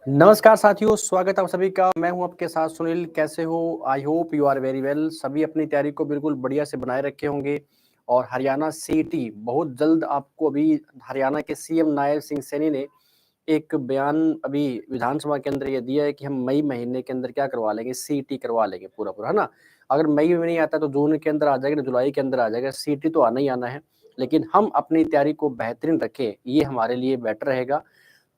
नमस्कार साथियों, स्वागत है आप सभी का। मैं हूं आपके साथ सुनील। कैसे हो? I hope you are very well. सभी अपनी तैयारी को बिल्कुल बढ़िया से बनाए रखे होंगे। और हरियाणा सीईटी बहुत जल्द आपको अभी हरियाणा के सीएम नायब सिंह सैनी ने एक बयान अभी विधानसभा के अंदर ये दिया है कि हम मई महीने के अंदर क्या करवा लेंगे, सीईटी करवा लेंगे पूरा पूरा, है ना। अगर मई में नहीं आता तो जून के अंदर आ जाएगा, जुलाई के अंदर आ जाएगा। सीईटी तो आना ही आना है, लेकिन हम अपनी तैयारी को बेहतरीन रखें, ये हमारे लिए बेटर रहेगा।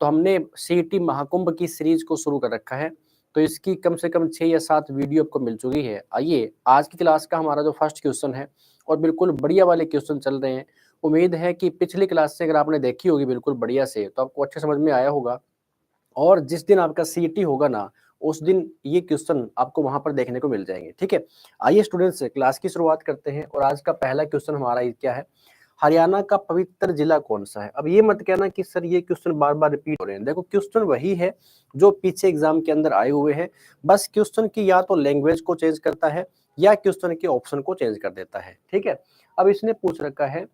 तो हमने सीईटी महाकुंभ की सीरीज को शुरू कर रखा है। तो इसकी कम से कम 6 या 7 वीडियो आपको मिल चुकी है। आइए, आज की क्लास का हमारा जो फर्स्ट क्वेश्चन है, और बिल्कुल बढ़िया वाले क्वेश्चन चल रहे हैं। उम्मीद है कि पिछली क्लास से अगर आपने देखी होगी बिल्कुल बढ़िया से, तो आपको अच्छे समझ में आया होगा। और जिस दिन आपका सीईटी होगा ना, उस दिन ये क्वेश्चन आपको वहां पर देखने को मिल जाएंगे। ठीक है, आइए स्टूडेंट्स, क्लास की शुरुआत करते हैं। और आज का पहला क्वेश्चन हमारा ये क्या है, हरियाणा का पवित्र जिला कौन सा है। अब ये मत कहना कि सर ये क्वेश्चन बार बार रिपीट हो रहे हैं। देखो, क्वेश्चन वही है जो पीछे एग्जाम के अंदर आए हुए हैं। बस क्वेश्चन की या तो लैंग्वेज को चेंज करता है या क्वेश्चन के ऑप्शन को चेंज कर देता है। ठीक है, अब इसने पूछ रखा है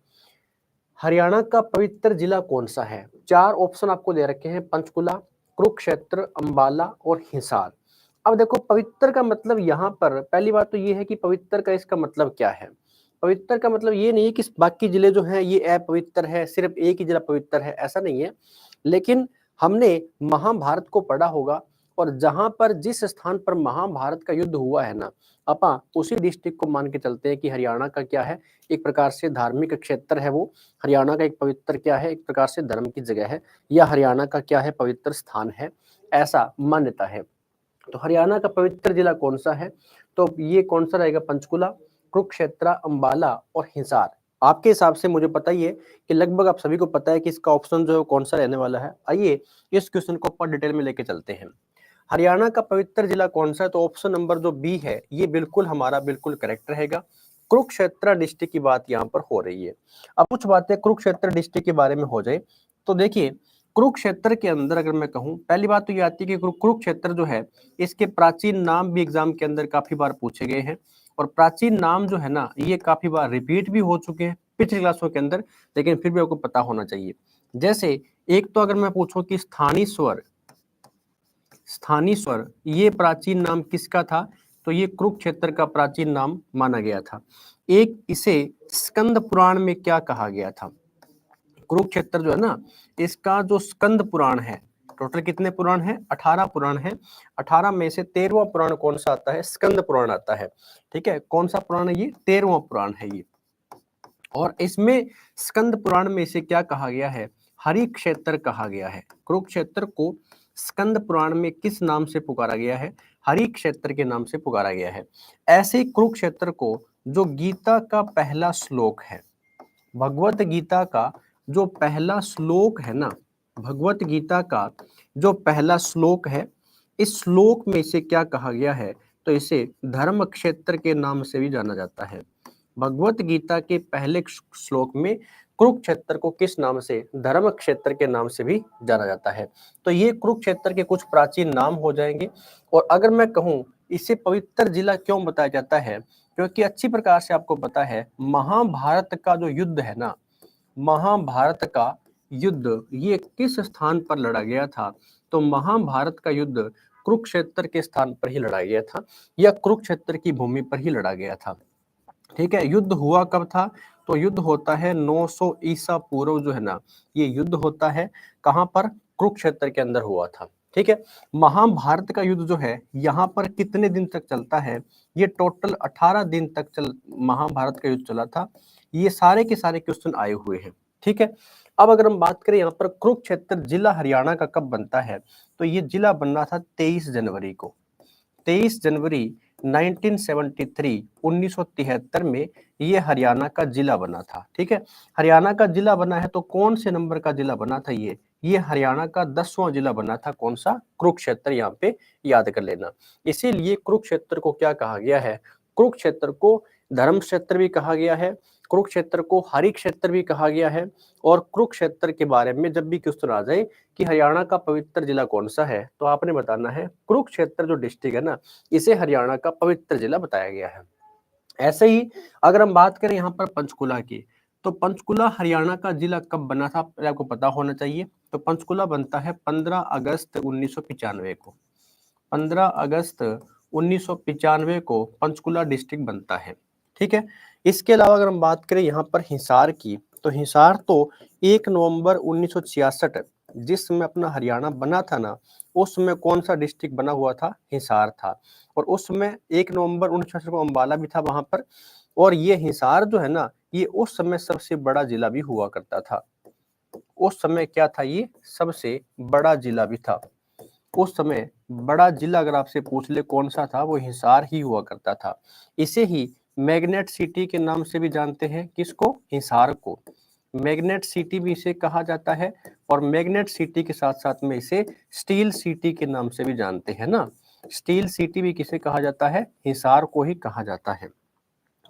हरियाणा का पवित्र जिला कौन सा है। 4 ऑप्शन आपको दे रखे हैं, पंचकुला, कुरुक्षेत्र, अंबाला और हिसार। अब देखो, पवित्र का मतलब यहाँ पर पहली बात तो ये है कि पवित्र का इसका मतलब क्या है। पवित्र का मतलब ये नहीं है कि बाकी जिले जो हैं ये अपवित्र है, सिर्फ एक ही जिला पवित्र है, ऐसा नहीं है। लेकिन हमने महाभारत को पढ़ा होगा, और जहां पर जिस स्थान पर महाभारत का युद्ध हुआ है ना, अपा उसी डिस्ट्रिक्ट को मान के चलते हैं कि हरियाणा का क्या है, एक प्रकार से धार्मिक क्षेत्र है वो। हरियाणा का एक पवित्र क्या है, एक प्रकार से धर्म की जगह है, या हरियाणा का क्या है, पवित्र स्थान है, ऐसा मान्यता है। तो हरियाणा का पवित्र जिला कौन सा है, तो ये कौन सा रहेगा, पंचकुला, कुरुक्षेत्र, अंबाला और हिसार। आपके हिसाब से मुझे पता ही है कि लगभग आप सभी को पता है कि इसका ऑप्शन जो है कौन सा रहने वाला है। आइए इस क्वेश्चन को ऊपर डिटेल में लेके चलते हैं। हरियाणा का पवित्र जिला कौन सा है, तो ऑप्शन नंबर जो बी है ये बिल्कुल हमारा बिल्कुल करेक्ट रहेगा। कुरुक्षेत्र डिस्ट्रिक्ट की बात यहाँ पर हो रही है। अब कुछ बातें कुरुक्षेत्र डिस्ट्रिक्ट के बारे में हो जाए तो देखिए, कुरुक्षेत्र के अंदर अगर मैं कहूँ, पहली बात तो ये आती है कि कुरुक्षेत्र जो है, इसके प्राचीन नाम भी एग्जाम के अंदर काफी बार पूछे गए हैं। और प्राचीन नाम जो है ना, ये काफी बार रिपीट भी हो चुके हैं पिछली क्लासों के अंदर, लेकिन फिर भी आपको पता होना चाहिए। जैसे एक तो अगर मैं पूछूं कि स्थानीश्वर, स्थानीश्वर ये प्राचीन नाम किसका था, तो ये कुरुक्षेत्र का प्राचीन नाम माना गया था। एक इसे स्कंद पुराण में क्या कहा गया था, कुरुक्षेत्र जो है ना, इसका जो स्कंद पुराण है, टोटल कितने पुराण है, 18 पुराण है। 18 में से 13वां पुराण कौन सा आता है, स्कंद पुराण आता है। ठीक है, कौन सा पुराण है ये, 13वां पुराण है ये। और इसमें स्कंद पुराण में इसे क्या कहा गया है, हरि क्षेत्र कहा गया है। कुरुक्षेत्र को स्कंद पुराण में किस नाम से पुकारा गया है, हरि क्षेत्र के नाम से पुकारा गया है। ऐसे कुरुक्षेत्र को जो गीता का पहला श्लोक है, भगवत गीता का जो पहला श्लोक है ना, भगवत गीता का जो पहला श्लोक है, इस श्लोक में इसे क्या कहा गया है, तो इसे धर्म क्षेत्र के नाम से भी जाना जाता है। भगवत गीता के पहले श्लोक में कुरुक्षेत्र को किस नाम से, धर्म क्षेत्र के नाम से भी जाना जाता है। तो ये कुरुक्षेत्र के कुछ प्राचीन नाम हो जाएंगे। और अगर मैं कहूँ इसे पवित्र जिला क्यों बताया जाता है, क्योंकि अच्छी प्रकार से आपको पता है महाभारत का जो युद्ध है ना, महाभारत का युद्ध ये किस स्थान पर लड़ा गया था, तो महाभारत का युद्ध कुरुक्षेत्र के स्थान पर ही लड़ा गया था, या कुरुक्षेत्र की भूमि पर ही लड़ा गया था। ठीक है, युद्ध हुआ कब था, तो युद्ध होता है 900 ईसा पूर्व जो है ना, ये युद्ध होता है कहां पर, कुरुक्षेत्र के अंदर हुआ था। ठीक है, महाभारत का युद्ध जो है यहाँ पर कितने दिन तक चलता है, ये टोटल 18 दिन तक महाभारत का युद्ध चला था। ये सारे के सारे क्वेश्चन आए हुए हैं। ठीक है, अब अगर हम बात करें यहाँ पर कुरुक्षेत्र जिला हरियाणा का कब बनता है, तो ये जिला बनना था 23 जनवरी को। 23 जनवरी 1973 1973 में ये हरियाणा का जिला बना था। ठीक है, हरियाणा का जिला बना है तो कौन से नंबर का जिला बना था, ये हरियाणा का 10वां जिला बना था। कौन सा, कुरुक्षेत्र, यहाँ पे याद कर लेना। इसीलिए कुरुक्षेत्र को क्या कहा गया है, कुरुक्षेत्र को धर्म क्षेत्र भी कहा गया है, कुरुक्षेत्र को हरि क्षेत्र भी कहा गया है। और कुरुक्षेत्र के बारे में जब भी क्वेश्चन आ जाए कि हरियाणा का पवित्र जिला कौन सा है, तो आपने बताना है कुरुक्षेत्र जो डिस्ट्रिक्ट है ना, इसे हरियाणा का पवित्र जिला बताया गया है। ऐसे ही अगर हम बात करें यहाँ पर पंचकुला की, तो पंचकुला हरियाणा का जिला कब बना था, आपको पता होना चाहिए। तो पंचकुला बनता है 15 अगस्त 1995 को। 15 अगस्त 1995 को पंचकुला डिस्ट्रिक्ट बनता है। ठीक है। इसके अलावा अगर हम बात करें यहाँ पर हिसार की, तो हिसार तो 1 नवंबर 1966 जिस समय अपना हरियाणा बना था ना, उस समय कौन सा डिस्ट्रिक्ट बना हुआ था, हिसार था। और उस समय 1 नवंबर 1966 को अम्बाला भी था वहां पर। और ये हिसार जो है ना, ये उस समय सबसे बड़ा जिला भी हुआ करता था। उस समय क्या था, ये सबसे बड़ा जिला भी था। उस समय बड़ा जिला अगर आपसे पूछ ले कौन सा था, वो हिसार ही हुआ करता था। इसे ही मैग्नेट सिटी के नाम से भी जानते हैं, किसको, हिसार को। मैग्नेट सिटी भी इसे कहा जाता है। और मैग्नेट सिटी के साथ साथ में इसे स्टील सिटी के नाम से भी जानते हैं ना। स्टील सिटी भी किसे कहा जाता है, हिसार को ही कहा जाता है।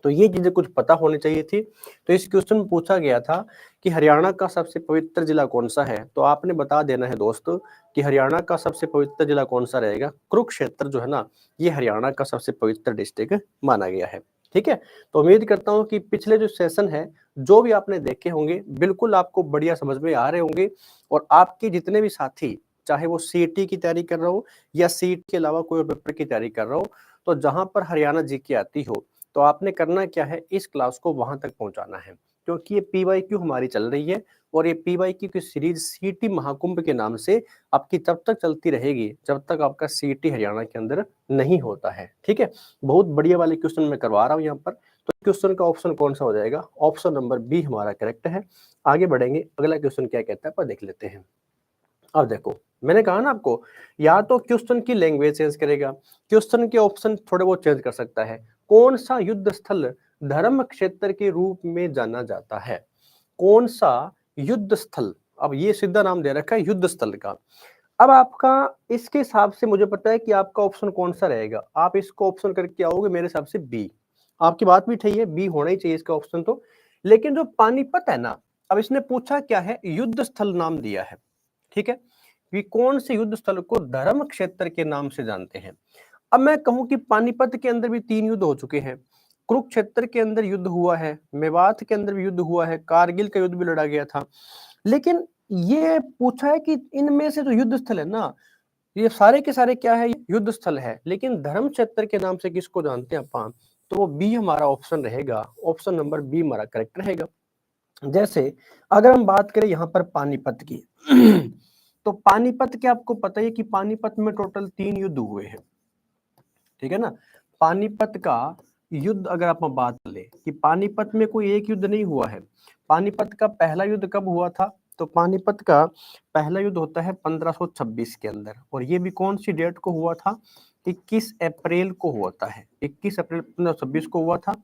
तो ये चीजें कुछ पता होनी चाहिए थी। तो इस क्वेश्चन में पूछा गया था कि हरियाणा का सबसे पवित्र जिला कौन सा है, तो आपने बता देना है दोस्तों कि हरियाणा का सबसे पवित्र जिला कौन सा रहेगा। कुरुक्षेत्र जो है ना, ये हरियाणा का सबसे पवित्र डिस्ट्रिक्ट माना गया है। ठीक है। तो उम्मीद करता हूँ कि पिछले जो सेशन है, जो भी आपने देखे होंगे, बिल्कुल आपको बढ़िया समझ में आ रहे होंगे। और आपके जितने भी साथी, चाहे वो सीईटी की तैयारी कर रहा हो या सीईटी के अलावा कोई पेपर की तैयारी कर रहा हो, तो जहां पर हरियाणा जीके आती हो, तो आपने करना क्या है, इस क्लास को वहां तक पहुंचाना है। क्योंकि ये पीवाईक्यू हमारी चल रही है, और ये पीवाईक्यू की सीरीज सीईटी महाकुंभ के नाम से आपकी तब तक चलती रहेगी जब तक आपका सीईटी हरियाणा के अंदर नहीं होता है। ठीक है। बहुत बढ़िया वाले क्वेश्चन मैं करवा रहा हूँ यहाँ पर। तो क्वेश्चन का ऑप्शन कौन सा हो जाएगा, ऑप्शन नंबर बी हमारा करेक्ट है। आगे बढ़ेंगे, अगला क्वेश्चन क्या कहता है पर देख लेते हैं। अब देखो, मैंने कहा ना आपको, या तो क्वेश्चन की लैंग्वेज चेंज करेगा, क्वेश्चन के ऑप्शन थोड़े बहुत चेंज कर सकता है। कौन सा युद्ध स्थल धर्म क्षेत्र के रूप में जाना जाता है, कौन सा युद्ध स्थल। अब ये सीधा नाम दे रखा है युद्ध स्थल का। अब आपका इसके हिसाब से मुझे पता है कि आपका ऑप्शन कौन सा रहेगा, आप इसको ऑप्शन करके आओगे मेरे हिसाब से बी। आपकी बात भी ठीक है, बी होना ही चाहिए इसका ऑप्शन तो। लेकिन जो पानीपत है ना, अब इसने पूछा क्या है, युद्ध स्थल नाम दिया है। ठीक है। कि कौन से युद्ध स्थल को धर्म क्षेत्र के नाम से जानते हैं। अब मैं कहूं कि पानीपत के अंदर भी 3 युद्ध हो चुके हैं, कुरुक्षेत्र के अंदर युद्ध हुआ है, मेवात के अंदर भी युद्ध हुआ है, कारगिल का युद्ध भी लड़ा गया था। लेकिन ये पूछा है कि इनमें से जो युद्ध स्थल है ना, ये सारे के सारे क्या है, युद्ध स्थल है, लेकिन धर्म क्षेत्र के नाम से किसको जानते हैं अपन, तो वो बी हमारा ऑप्शन रहेगा। ऑप्शन नंबर बी हमारा करेक्ट रहेगा। जैसे अगर हम बात करें यहाँ पर पानीपत की तो पानीपत के आपको पता है कि पानीपत में टोटल 3 युद्ध हुए हैं। ठीक है ना। पानीपत का युद्ध अगर आप बात करें कि पानीपत में कोई एक युद्ध नहीं हुआ है। पानीपत का पहला युद्ध कब हुआ था, तो पानीपत का पहला युद्ध होता है 1526 के अंदर, और ये भी कौन सी डेट को हुआ था, 21 अप्रैल को हुआ है। 21 अप्रैल 1526 को हुआ था।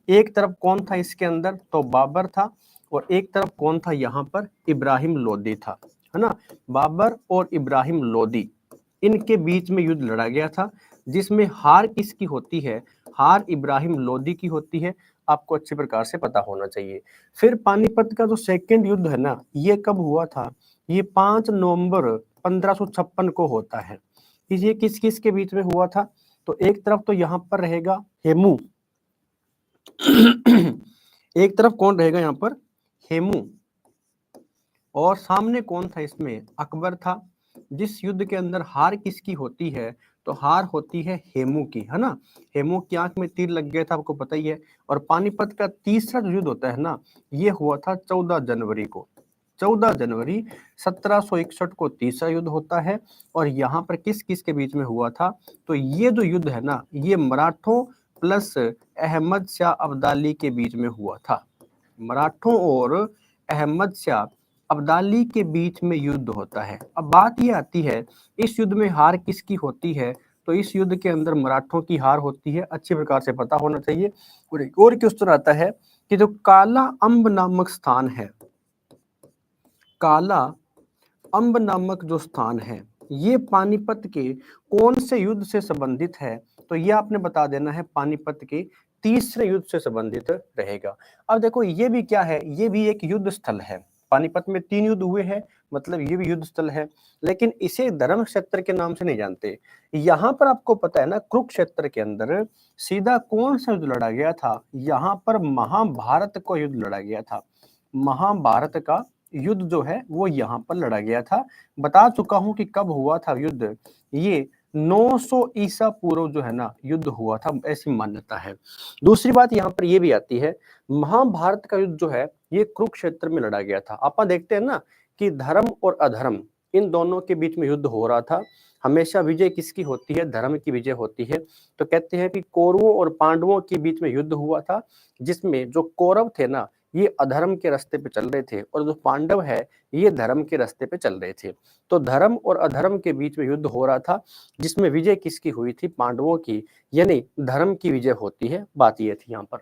एक तरफ कौन था इसके अंदर, तो बाबर था, और एक तरफ कौन था, यहाँ पर इब्राहिम लोदी था, है ना। बाबर और इब्राहिम लोदी, इनके बीच में युद्ध लड़ा गया था, जिसमें हार किसकी होती है, हार इब्राहिम लोदी की होती है। आपको अच्छे प्रकार से पता होना चाहिए। फिर पानीपत का जो सेकंड युद्ध है ना, ये कब हुआ था, ये 5 नवंबर 1556 को होता है। ये किस किस के बीच में हुआ था, तो एक तरफ तो यहाँ पर रहेगा हेमू एक तरफ कौन रहेगा यहाँ पर, हेमू, और सामने कौन था इसमें, अकबर था। जिस युद्ध के अंदर हार किसकी होती है, तो हार होती है हेमू की, है ना। हेमू की आंख में तीर लग गया था, आपको पता ही है। और पानीपत का तीसरा जो युद्ध होता है ना, ये हुआ था 14 जनवरी को। 14 जनवरी 1761 को तीसरा युद्ध होता है। और यहाँ पर किस किस के बीच में हुआ था, तो ये जो युद्ध है ना, ये मराठों प्लस अहमद शाह अब्दाली के बीच में हुआ था। मराठों और अहमद शाह अब्दाली के बीच में युद्ध होता है। अब बात ये आती है, इस युद्ध में हार किसकी होती है, तो इस युद्ध के अंदर मराठों की हार होती है। अच्छी प्रकार से पता होना चाहिए। और एक और क्वेश्चन आता है कि जो काला अम्ब नामक स्थान है, काला अम्ब नामक जो स्थान है, ये पानीपत के कौन से युद्ध से संबंधित है, तो ये आपने बता देना है, पानीपत के तीसरे युद्ध से संबंधित रहेगा। अब देखो, ये भी क्या है, ये भी एक युद्ध स्थल है। पानीपत में 3 युद्ध हुए हैं, मतलब ये भी युद्ध स्थल है, लेकिन इसे धर्म क्षेत्र के नाम से नहीं जानते। यहाँ पर आपको पता है ना, कुरुक्षेत्र के अंदर सीधा कौन सा युद्ध लड़ा गया था? यहाँ पर महाभारत का युद्ध लड़ा गया था। महाभारत का युद्ध जो है वो यहाँ पर लड़ा गया था। बता चुका हूं कि कब हुआ था युद्ध, ये 900 ईसा पूर्व जो है ना युद्ध हुआ था, ऐसी मान्यता है। दूसरी बात यहाँ पर ये भी आती है, महाभारत का युद्ध जो है ये कुरुक्षेत्र में लड़ा गया था। आप देखते हैं ना कि धर्म और अधर्म इन दोनों के बीच में युद्ध हो रहा था। हमेशा विजय किसकी होती है? धर्म की विजय होती है। तो कहते हैं कि कौरवों और पांडवों के बीच में युद्ध हुआ था, जिसमें जो कौरव थे ना ये अधर्म के रास्ते पे चल रहे थे और जो पांडव है ये धर्म के रास्ते पे चल रहे थे। तो धर्म और अधर्म के बीच में युद्ध हो रहा था, जिसमें विजय किसकी हुई थी? पांडवों की, यानी धर्म की विजय होती है। बात ये थी यहाँ पर,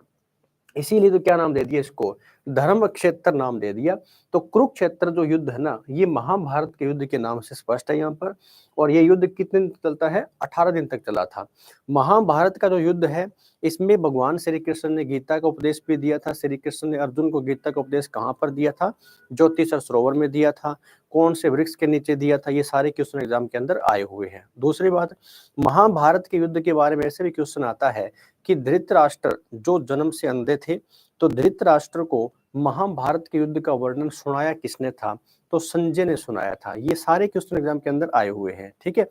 इसीलिए तो क्या नाम दे दिया इसको? धर्म क्षेत्र नाम दे दिया। तो कुरुक्षेत्र जो युद्ध है ना ये महाभारत के युद्ध के नाम से स्पष्ट है यहाँ पर। और ये युद्ध कितने दिन चलता है? 18 दिन तक चला था। महाभारत का जो युद्ध है इसमें भगवान श्री कृष्ण ने गीता का उपदेश भी दिया था। श्री कृष्ण ने अर्जुन को गीता का उपदेश कहाँ पर दिया था? ज्योतिषर सरोवर में दिया था। कौन से वृक्ष के नीचे दिया था? ये सारे क्वेश्चन एग्जाम के अंदर आए हुए हैं। दूसरी बात, महाभारत के युद्ध के बारे में ऐसे भी क्वेश्चन आता है कि धृतराष्ट्र जो जन्म से अंधे थे, तो धृतराष्ट्र को महाभारत के युद्ध का वर्णन सुनाया किसने था? तो संजय ने सुनाया था। ये सारे क्वेश्चन एग्जाम के अंदर आए हुए हैं। ठीक है,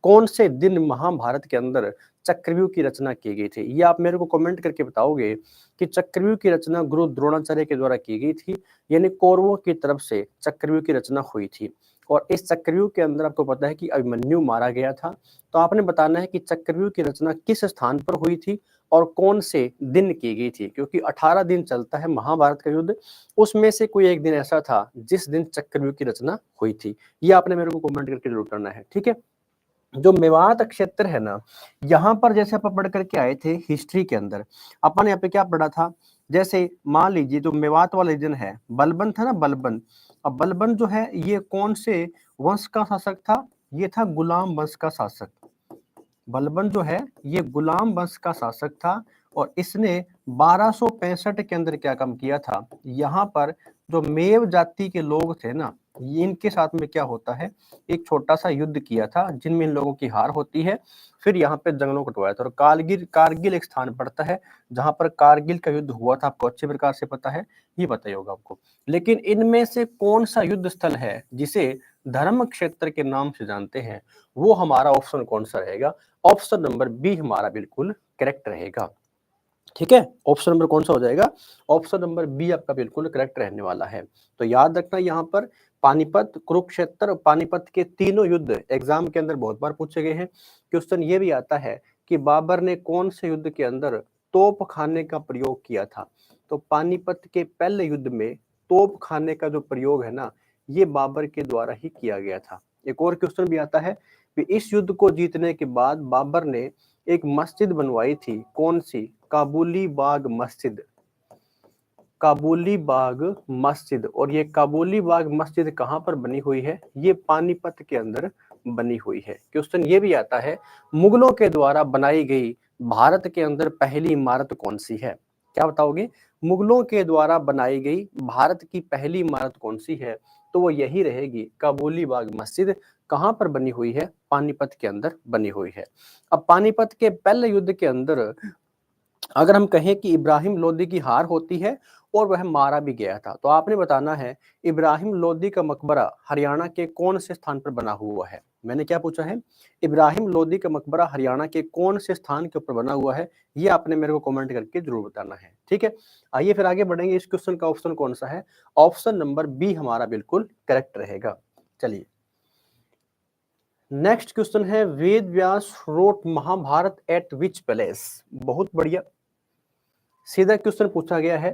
कौन से दिन महाभारत के अंदर चक्रव्यूह की रचना की गई थी? ये आप मेरे को कमेंट करके बताओगे कि चक्रव्यूह की रचना गुरु द्रोणाचार्य के द्वारा की गई थी, यानी कौरवों की तरफ से चक्रव्यूह की रचना हुई थी। और इस चक्रव्यूह के अंदर आपको पता है कि अभिमन्यु मारा गया था। तो आपने बताना है कि चक्रव्यूह की रचना किस स्थान पर हुई थी और कौन से दिन की गई थी, क्योंकि 18 दिन चलता है महाभारत का युद्ध, उसमें से कोई एक दिन ऐसा था जिस दिन चक्रव्यूह की रचना हुई थी। ये आपने मेरे को कमेंट करके जरूर करना है। ठीक है, जो मेवात क्षेत्र है ना, यहाँ पर जैसे आप पढ़ करके आए थे हिस्ट्री के अंदर, अपन यहाँ पे क्या पढ़ा था? जैसे मान लीजिए जो मेवात वाला रीजन है, बलबन था ना, बलबन। अब बलबन जो है ये कौन से वंश का शासक था? ये था गुलाम वंश का शासक। बलबन जो है ये गुलाम वंश का शासक था और इसने 1265 के अंदर क्या काम किया था? यहाँ पर जो मेव जाति के लोग थे ना, इनके साथ में क्या होता है, एक छोटा सा युद्ध किया था जिनमें इन लोगों की हार होती है। फिर यहाँ पे जंगलों कटवाया था। और कारगिल एक स्थान पड़ता है जहां पर कारगिल का युद्ध हुआ था, आपको अच्छे प्रकार से पता है, ये पता ही होगा आपको। लेकिन इनमें से कौन सा युद्ध स्थल है जिसे धर्म क्षेत्र के नाम से जानते हैं? वो हमारा ऑप्शन कौन सा रहेगा? ऑप्शन नंबर बी हमारा बिल्कुल करेक्ट रहेगा। ठीक है, ऑप्शन नंबर कौन सा हो जाएगा? ऑप्शन नंबर बी आपका बिल्कुल करेक्ट रहने वाला है। तो याद रखना यहाँ पर पानीपत, कुरुक्षेत्र, पानीपत के तीनों युद्ध एग्जाम के अंदर बहुत बार पूछे गए हैं। क्वेश्चन ये भी आता है कि बाबर ने कौन से युद्ध के अंदर तोप खाने का प्रयोग किया था? तो पानीपत के पहले युद्ध में तोप खाने का जो प्रयोग है ना, ये बाबर के द्वारा ही किया गया था। एक और क्वेश्चन भी आता है कि इस युद्ध को जीतने के बाद बाबर ने एक मस्जिद बनवाई थी, कौन सी? काबुली बाग मस्जिद। काबुली बाग मस्जिद। और ये काबुली बाग मस्जिद कहाँ पर बनी हुई है? ये पानीपत के अंदर बनी हुई है। क्वेश्चन ये भी आता है, मुगलों के द्वारा बनाई गई भारत के अंदर पहली इमारत कौन सी है? क्या बताओगे? मुगलों के द्वारा बनाई गई भारत की पहली इमारत कौन सी है? तो वो यही रहेगी, काबुली बाग मस्जिद। कहाँ पर बनी हुई है? पानीपत के अंदर बनी हुई है। अब पानीपत के पहले युद्ध के अंदर अगर हम कहें कि इब्राहिम लोदी की हार होती है और वह मारा भी गया था, तो आपने बताना है इब्राहिम लोदी का मकबरा हरियाणा के कौन से स्थान पर बना हुआ है? मैंने क्या पूछा है? इब्राहिम लोदी का मकबरा हरियाणा के कौन से स्थान के ऊपर बना हुआ है? ये आपने मेरे को कमेंट करके जरूर बताना है। ठीक है, आइए फिर आगे बढ़ेंगे। इस क्वेश्चन का ऑप्शन कौन सा है? ऑप्शन नंबर बी हमारा बिल्कुल करेक्ट रहेगा। चलिए, नेक्स्ट क्वेश्चन है, Ved Vyas wrote Mahabharata at which palace? बहुत बढ़िया, सीधा क्वेश्चन पूछा गया है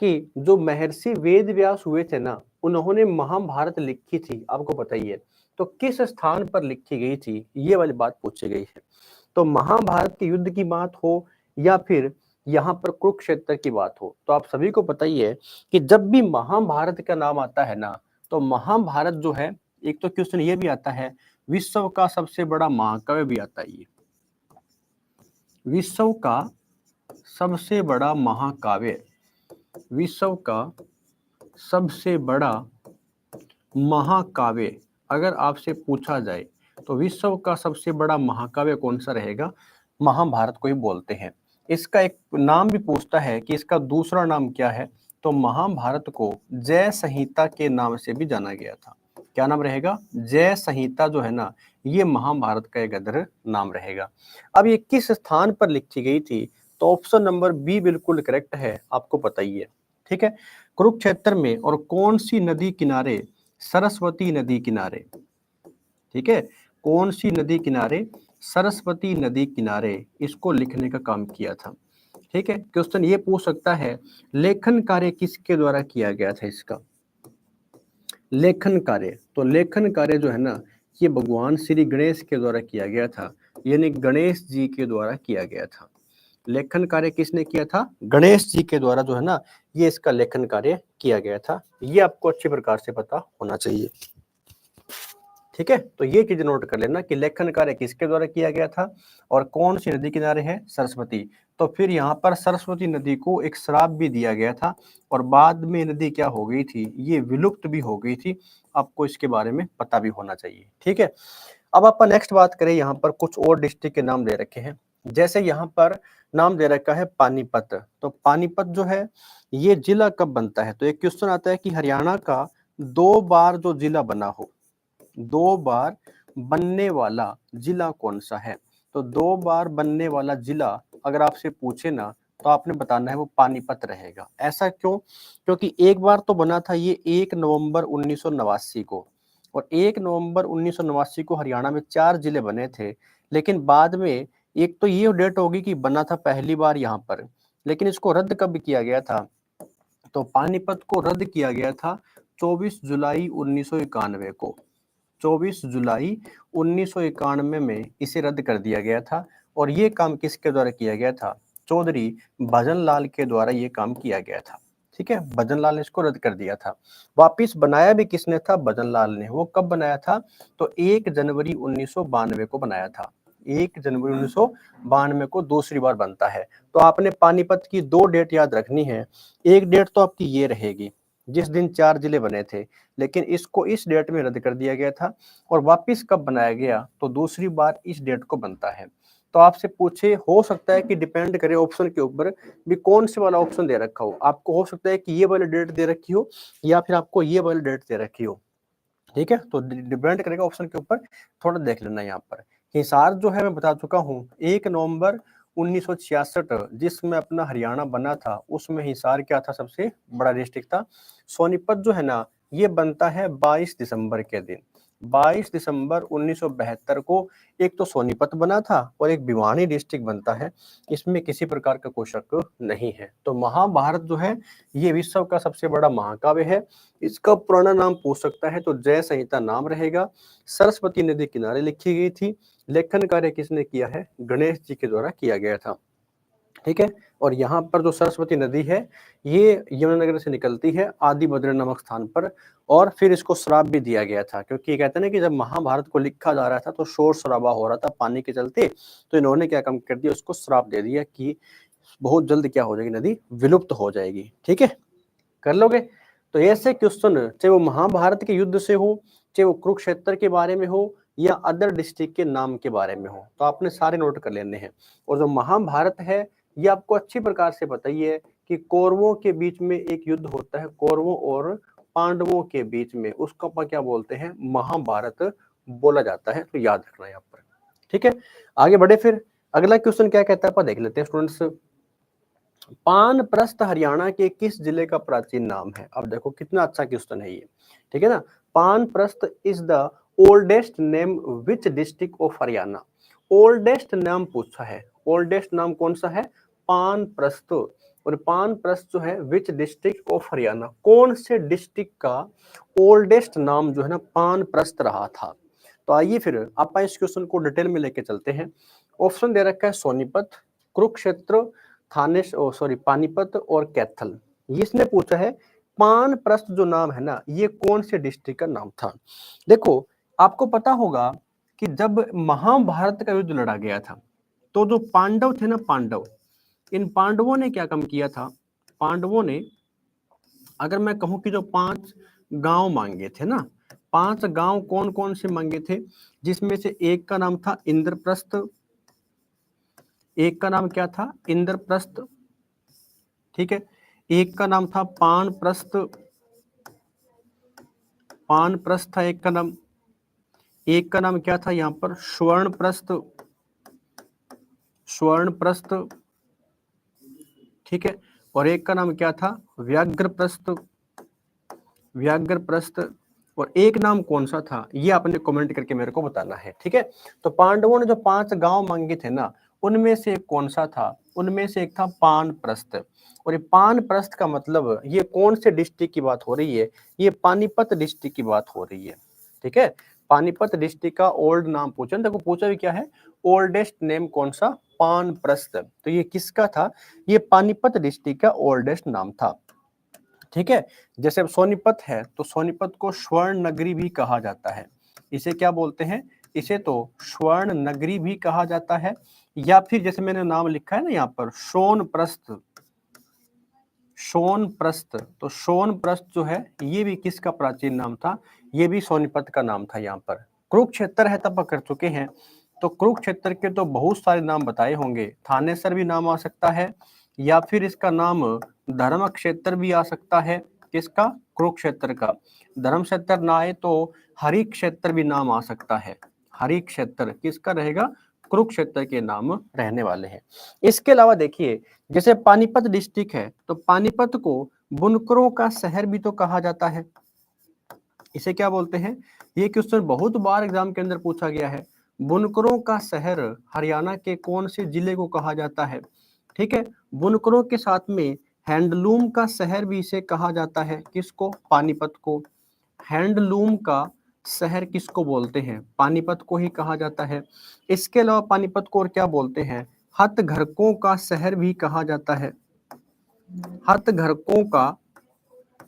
कि जो महर्षि वेद व्यास हुए थे ना, उन्होंने महाभारत लिखी थी, आपको पता ही है, तो किस स्थान पर लिखी गई थी? ये वाली बात पूछी गई है। तो महाभारत के युद्ध की बात हो या फिर यहाँ पर कुरुक्षेत्र की बात हो, तो आप सभी को पता ही है कि जब भी महाभारत का नाम आता है ना, तो महाभारत जो है, एक तो क्वेश्चन ये भी आता है, विश्व का सबसे बड़ा महाकाव्य भी आता है। ये विश्व का सबसे बड़ा महाकाव्य, विश्व का सबसे बड़ा महाकाव्य अगर आपसे पूछा जाए तो विश्व का सबसे बड़ा महाकाव्य कौन सा रहेगा? महाभारत को ही बोलते हैं। इसका एक नाम भी पूछता है कि इसका दूसरा नाम क्या है, तो महाभारत को जय संहिता के नाम से भी जाना गया था। क्या नाम रहेगा? जय संहिता जो है ना, ये महाभारत का एक अदर नाम रहेगा। अब ये किस स्थान पर लिखी गई थी? तो ऑप्शन नंबर बी बिल्कुल करेक्ट है, आपको पता ही है। ठीक है, कुरुक्षेत्र में। और कौन सी नदी किनारे? सरस्वती नदी किनारे। ठीक है, कौन सी नदी किनारे? सरस्वती नदी किनारे इसको लिखने का काम किया था। ठीक है, क्वेश्चन ये पूछ सकता है लेखन कार्य किसके द्वारा किया गया था? इसका लेखन कार्य, तो लेखन कार्य जो है ना, ये भगवान श्री गणेश के द्वारा किया गया था, यानी गणेश जी के द्वारा किया गया था। लेखन कार्य किसने किया था? गणेश जी के द्वारा जो है ना, ये इसका लेखन कार्य किया गया था। ये आपको अच्छी प्रकार से पता होना चाहिए। ठीक है, तो ये चीज नोट कर लेना कि लेखन कार्य किसके द्वारा किया गया था और कौन सी नदी किनारे है? सरस्वती। तो फिर यहाँ पर सरस्वती नदी को एक श्राप भी दिया गया था और बाद में नदी क्या हो गई थी? ये विलुप्त भी हो गई थी। आपको इसके बारे में पता भी होना चाहिए। ठीक है, अब अपन नेक्स्ट बात करें, यहाँ पर कुछ और डिस्ट्रिक्ट के नाम दे रखे हैं। जैसे यहाँ पर नाम दे रखा है पानीपत। तो पानीपत जो है ये जिला कब बनता है? तो एक क्वेश्चन आता है कि हरियाणा का 2 बार जो जिला बना हो, 2 बार बनने वाला जिला कौन सा है? तो 2 बार बनने वाला जिला अगर आपसे पूछे ना, तो आपने बताना है वो पानीपत रहेगा। ऐसा क्यों? क्योंकि एक बार तो बना था ये 1 नवंबर 1989 को, और 1 नवंबर 1989 को हरियाणा में 4 जिले बने थे। लेकिन बाद में एक तो ये डेट होगी कि बना था पहली बार यहाँ पर, लेकिन इसको रद्द कब किया गया था? तो पानीपत को रद्द किया गया था 24 जुलाई 1991 को। 24 जुलाई 1991 में इसे रद्द कर दिया गया था। और ये काम किसके द्वारा किया गया था? चौधरी भजन लाल के द्वारा ये काम किया गया था। ठीक है, भजन लाल ने इसको रद्द कर दिया था। वापिस बनाया भी किसने था? भजन लाल ने। वो कब बनाया था? तो 1 जनवरी 1992 को बनाया था। 1 जनवरी 1992 को दूसरी बार बनता है। तो आपने पानीपत की 2 डेट याद रखनी है। एक डेट तो आपकी ये रहेगी जिस दिन 4 जिले बने थे, लेकिन इसको इस डेट में रद्द कर दिया गया था। और वापस कब बनाया गया? तो दूसरी बार इस डेट को बनता है। तो आपसे पूछे, हो सकता है कि डिपेंड करे ऑप्शन के ऊपर भी कौन से वाला ऑप्शन दे रखा हो। आपको हो सकता है कि ये वाली डेट दे रखी हो या फिर आपको ये वाली डेट दे रखी हो। ठीक है, तो डिपेंड करेगा ऑप्शन के ऊपर। थोड़ा देख लेना यहाँ पर। हिसार जो है मैं बता चुका हूँ 1 नवंबर 1966 जिसमें अपना हरियाणा बना था, उसमें हिसार क्या था? सबसे बड़ा डिस्ट्रिक्ट था। सोनीपत जो है ना, ये बनता है 22 दिसंबर के दिन। 22 दिसंबर 1972 को एक तो सोनीपत बना था और एक भिवानी डिस्ट्रिक्ट बनता है। इसमें किसी प्रकार का कोई शक नहीं है। तो महाभारत जो है ये विश्व का सबसे बड़ा महाकाव्य है। इसका पुराना नाम पूछ सकता है तो जय संहिता नाम रहेगा। सरस्वती नदी किनारे लिखी गई थी। लेखन कार्य किसने किया है? गणेश जी के द्वारा किया गया था। ठीक है, और यहाँ पर जो सरस्वती नदी है ये यमुनानगर से निकलती है आदि बद्र नामक स्थान पर। और फिर इसको श्राप भी दिया गया था, क्योंकि ये कहते हैं ना कि जब महाभारत को लिखा जा रहा था तो शोर शराबा हो रहा था पानी के चलते, तो इन्होंने क्या काम कर दिया? उसको श्राप दे दिया कि बहुत जल्द क्या हो जाएगी? नदी विलुप्त हो जाएगी। ठीक है, कर लोगे? तो ऐसे क्वेश्चन चाहे वो महाभारत के युद्ध से हो, चाहे वो कुरुक्षेत्र के बारे में हो, या अदर डिस्ट्रिक्ट के नाम के बारे में हो, तो आपने सारे नोट कर लेने हैं। और जो महाभारत है ये आपको अच्छी प्रकार से पता ही है कि कौरवों के बीच में एक युद्ध होता है, कौरवों और पांडवों के बीच में, उसको अपन क्या बोलते हैं? महाभारत बोला जाता है। तो याद रखना यहाँ पर। ठीक है, आगे बढ़े। फिर अगला क्वेश्चन क्या कहता है अपन देख लेते हैं स्टूडेंट्स। पानप्रस्थ हरियाणा के किस जिले का प्राचीन नाम है? अब देखो कितना अच्छा क्वेश्चन है ये। ठीक है ना, Panprastha is the oldest name which district of Haryana? Oldest नाम पूछा है। ओल्डेस्ट नाम कौन सा है? पानप्रस्थ। और पानप्रस्थ जो है विच डिस्ट्रिक्ट ऑफ हरियाणा, कौन से डिस्ट्रिक्ट का ओल्डेस्ट नाम जो है ना पानप्रस्थ रहा था? तो आइए फिर आप इस क्वेश्चन को डिटेल में लेके चलते हैं। ऑप्शन दे रखा है सोनीपत, कुरुक्षेत्र, थाने सॉरी पानीपत और कैथल। इसने पूछा है पानप्रस्थ जो नाम है ना ये कौन से डिस्ट्रिक्ट का नाम था? देखो आपको पता होगा कि जब महाभारत का युद्ध लड़ा गया था तो जो पांडव थे ना, पांडव, इन पांडवों ने क्या काम किया था? पांडवों ने अगर मैं कहूं कि जो 5 गांव मांगे थे ना, 5 गांव कौन कौन से मांगे थे, जिसमें से एक का नाम था इंद्रप्रस्थ, एक का नाम क्या था, इंद्रप्रस्थ, ठीक है, एक का नाम था पानप्रस्थ, पानप्रस्थ था एक का नाम, एक का नाम क्या था यहाँ पर स्वर्णप्रस्थ, स्वर्णप्रस्थ, ठीक है, और एक का नाम क्या था व्याघ्रप्रस्थ, व्याघ्रप्रस्थ, और एक नाम कौन सा था ये आपने कमेंट करके मेरे को बताना है, ठीक है। तो पांडवों ने जो 5 गांव मांगे थे ना, उनमें से एक कौन सा था, उनमें से एक था पानप्रस्थ। और ये पानप्रस्थ का मतलब ये कौन से डिस्ट्रिक्ट की बात हो रही है, ये पानीपत डिस्ट्रिक्ट की बात हो रही है, ठीक है। पानीपत डिस्ट्रिक्ट का ओल्ड नाम पूछा, देखो पूछा भी क्या है, ओल्डेस्ट नेम कौन सा, पानप्रस्थ। तो ये किसका था, ये पानीपत डिस्ट्रिक्ट का ओल्डेस्ट नाम था, ठीक है। जैसे सोनीपत है तो सोनीपत को स्वर्ण नगरी भी कहा जाता है, इसे क्या बोलते हैं, इसे तो स्वर्ण नगरी भी कहा जाता है। या फिर जैसे मैंने नाम लिखा है ना यहाँ पर सोनप्रस्थ, सोनप्रस्थ, तो सोनप्रस्थ जो है ये भी किसका प्राचीन नाम था, ये भी सोनीपत का नाम था। यहाँ पर कुरुक्षेत्र है तब कर चुके हैं, तो कुरुक्षेत्र के तो बहुत सारे नाम बताए होंगे, थानेसर भी नाम आ सकता है, या फिर इसका नाम धर्म क्षेत्र भी आ सकता है, किसका, कुरुक्षेत्र का। धर्म क्षेत्र ना आए तो हरि क्षेत्र भी नाम आ सकता है, हरि क्षेत्र किसका रहेगा, कुरुक्षेत्र के नाम रहने वाले हैं। इसके अलावा देखिए, जैसे पानीपत डिस्ट्रिक्ट है तो पानीपत को बुनकरों का शहर भी तो कहा जाता है, इसे क्या बोलते हैं, ये क्वेश्चन बहुत बार एग्जाम के अंदर पूछा गया है। बुनकरों का शहर हरियाणा के कौन से जिले को कहा जाता है, ठीक है। बुनकरों के साथ में हैंडलूम का शहर भी इसे कहा जाता है, किसको, पानीपत को। हैंडलूम का शहर किसको बोलते हैं, पानीपत को ही कहा जाता है। इसके अलावा पानीपत को और क्या बोलते हैं, हथघरकों का शहर भी कहा जाता है। हथघरकों का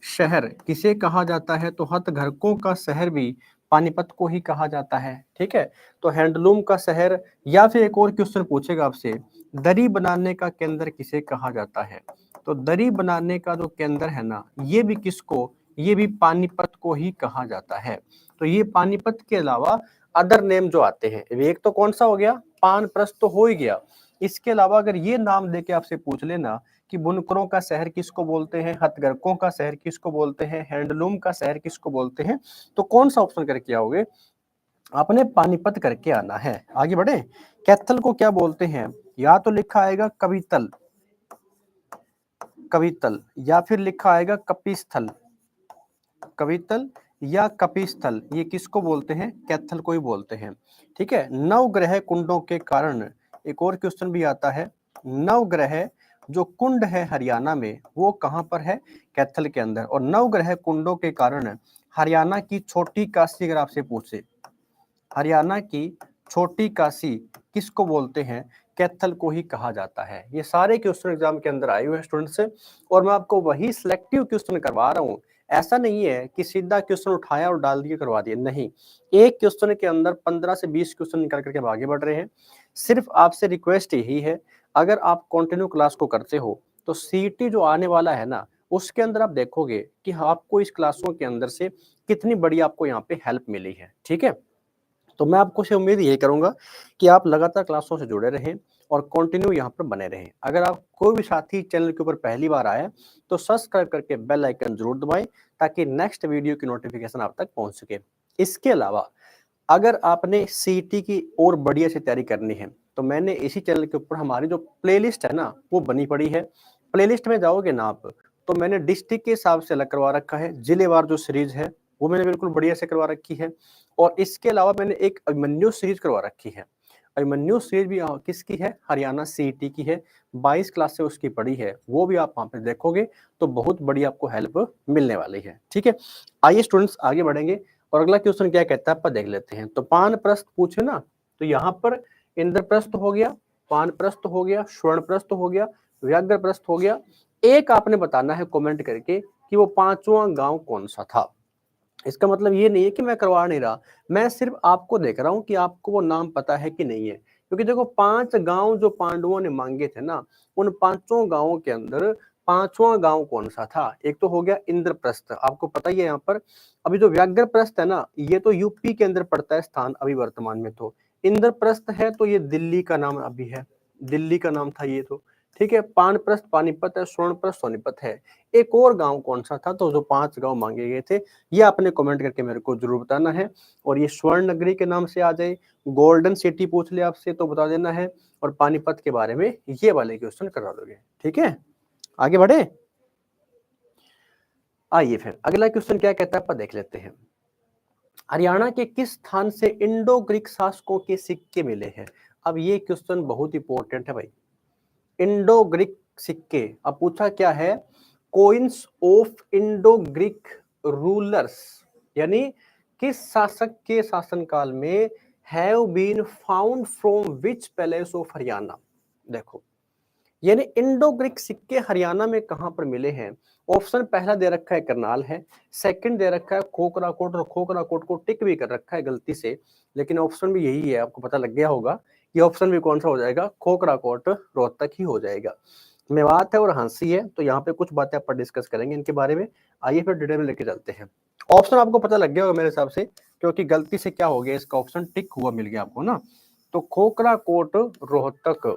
शहर किसे कहा जाता है, तो हथघरकों का शहर भी पानीपत को ही कहा जाता है, ठीक है। तो हैंडलूम का शहर, या फिर एक और क्वेश्चन पूछेगा आपसे, दरी बनाने का केंद्र किसे कहा जाता है, तो दरी बनाने का जो केंद्र है ना, ये भी किसको, ये भी पानीपत को ही कहा जाता है। तो ये पानीपत के अलावा अदर नेम जो आते हैं, एक तो कौन सा हो गया, पानप्रस्थ तो हो ही गया। इसके अलावा अगर ये नाम देके आपसे पूछ लेना कि बुनकरों का शहर किसको बोलते हैं, हथगरकों का शहर किसको बोलते हैं, हैंडलूम का शहर किसको बोलते हैं, तो कौन सा ऑप्शन करके आओगे, आपने पानीपत करके आना है। आगे बढ़े, कैथल को क्या बोलते हैं, या तो लिखा आएगा कवितल, कवितल, या फिर लिखा आएगा कपिस्थल, कवितल या कपिस्थल, ये किसको बोलते हैं, कैथल को ही बोलते हैं, ठीक है। नवग्रह कुंडों के कारण, एक और क्वेश्चन भी आता है, नवग्रह जो कुंड है हरियाणा में वो कहां पर है, कैथल के अंदर। और नवग्रह कुंडों के कारण हरियाणा की छोटी काशी अगर आपसे पूछे, हरियाणा की छोटी काशी किसको बोलते हैं, कैथल को ही कहा जाता है। ये सारे क्वेश्चन एग्जाम के अंदर आए हुए हैं स्टूडेंट से, और मैं आपको वही सिलेक्टिव क्वेश्चन करवा रहा हूँ। ऐसा नहीं है कि सीधा क्वेश्चन उठाया और डाल दिए करवा दिए, नहीं, एक क्वेश्चन के अंदर 15 से 20 क्वेश्चन निकाल करके आगे बढ़ रहे हैं। सिर्फ आपसे रिक्वेस्ट यही है, अगर आप कंटिन्यू क्लास को करते हो तो सीईटी जो आने वाला है ना, उसके अंदर आप देखोगे कि आपको इस क्लासों के अंदर से कितनी बड़ी आपको यहाँ पे हेल्प मिली है, ठीक है। तो मैं आपको से उम्मीद यही करूंगा कि आप लगातार क्लासों से जुड़े रहें और कंटिन्यू यहाँ पर बने रहें। अगर आप कोई भी साथी चैनल के ऊपर पहली बार आए तो सब्सक्राइब करके बेल आइकन जरूर दबाएं, ताकि नेक्स्ट वीडियो की नोटिफिकेशन आप तक पहुंच सके। इसके अलावा अगर आपने सीईटी की और बढ़िया से तैयारी करनी है तो मैंने इसी चैनल के ऊपर हमारी जो प्लेलिस्ट है ना वो बनी पड़ी है। प्लेलिस्ट में जाओगे ना आप, तो मैंने डिस्ट्रिक्ट के हिसाब से अलग करवा रखा है, जिलेवार जो सीरीज है वो मैंने बिल्कुल बढ़िया से करवा रखी है। और इसके अलावा मैंने एक अभिमन्यु सीरीज करवा रखी है। अभिमन्यु सीरीज भी किसकी है, हरियाणा सीईटी की है, 22 क्लास से उसकी पड़ी है, वो भी आप वहां पे देखोगे तो बहुत बड़ी आपको हेल्प मिलने वाली है, ठीक है। आइए स्टूडेंट्स आगे बढ़ेंगे, और अगला क्वेश्चन क्या कहता है आप देख लेते हैं। तो पानप्रस्थ पूछे ना, तो यहाँ पर इंद्रप्रस्थ हो गया, पानप्रस्थ हो गया, स्वर्णप्रस्थ हो गया, व्याघ्रप्रस्थ हो गया। एक आपने बताना है कमेंट करके कि वो पांचवा गांव कौन सा था। इसका मतलब ये नहीं है कि मैं करवा नहीं रहा, मैं सिर्फ आपको देख रहा हूं कि आपको वो नाम पता है कि नहीं है। क्योंकि देखो 5 गांव जो पांडवों ने मांगे थे ना, उन 5 गांवों के अंदर पांचवां गांव कौन सा था? एक तो हो गया इंद्रप्रस्थ, आपको पता ही है यहाँ पर। अभी जो व्याघ्रप्रस्थ है ना, ये तो यूपी के अंदर पड़ता है स्थान अभी वर्तमान में। तो इंद्रप्रस्थ है तो ये दिल्ली का नाम अभी है, दिल्ली का नाम था ये तो, ठीक है। पानप्रस्थ पानीपत है, स्वर्णप्रस्थ सोनीपत है। एक और गांव कौन सा था? तो जो 5 गांव मांगे गए थे, ये आपने कमेंट करके मेरे को जरूर बताना है। और ये स्वर्ण नगरी के नाम से आ जाए, गोल्डन सिटी पूछ ले आपसे तो बता देना है, और पानीपत के बारे में ये वाले क्वेश्चन करा दोगे, ठीक है। आगे बढ़े, आइए फिर अगला क्वेश्चन क्या कहता है, आप देख लेते हैं। हरियाणा के किस स्थान से इंडो ग्रीक शासकों के सिक्के मिले हैं? अब ये क्वेश्चन बहुत इंपॉर्टेंट है भाई। इंडो ग्रीक सिक्के, अब पूछा क्या है, coins of Indo Greek rulers, यानी किस शासक के शासनकाल में have been found from which palace of Haryana. देखो, यानी इंडो ग्रीक सिक्के हरियाणा में कहां पर मिले हैं। ऑप्शन पहला दे रखा है करनाल है, सेकंड दे रखा है खोखरा कोट, और खोखरा कोट को टिक भी कर रखा है गलती से, लेकिन ऑप्शन भी यही है, आपको पता लग गया होगा। ये ऑप्शन भी कौन सा हो जाएगा, खोखरा कोट रोहतक ही हो जाएगा। मेवात है और हांसी है, तो यहाँ पे कुछ बातें अपन डिस्कस करेंगे इनके बारे में। आइए फिर डिटेल में लेके चलते हैं। ऑप्शन आपको पता लग गया होगा मेरे हिसाब से, क्योंकि गलती से क्या हो गया, इसका ऑप्शन टिक हुआ मिल गया आपको ना। तो खोखरा कोट रोहतक।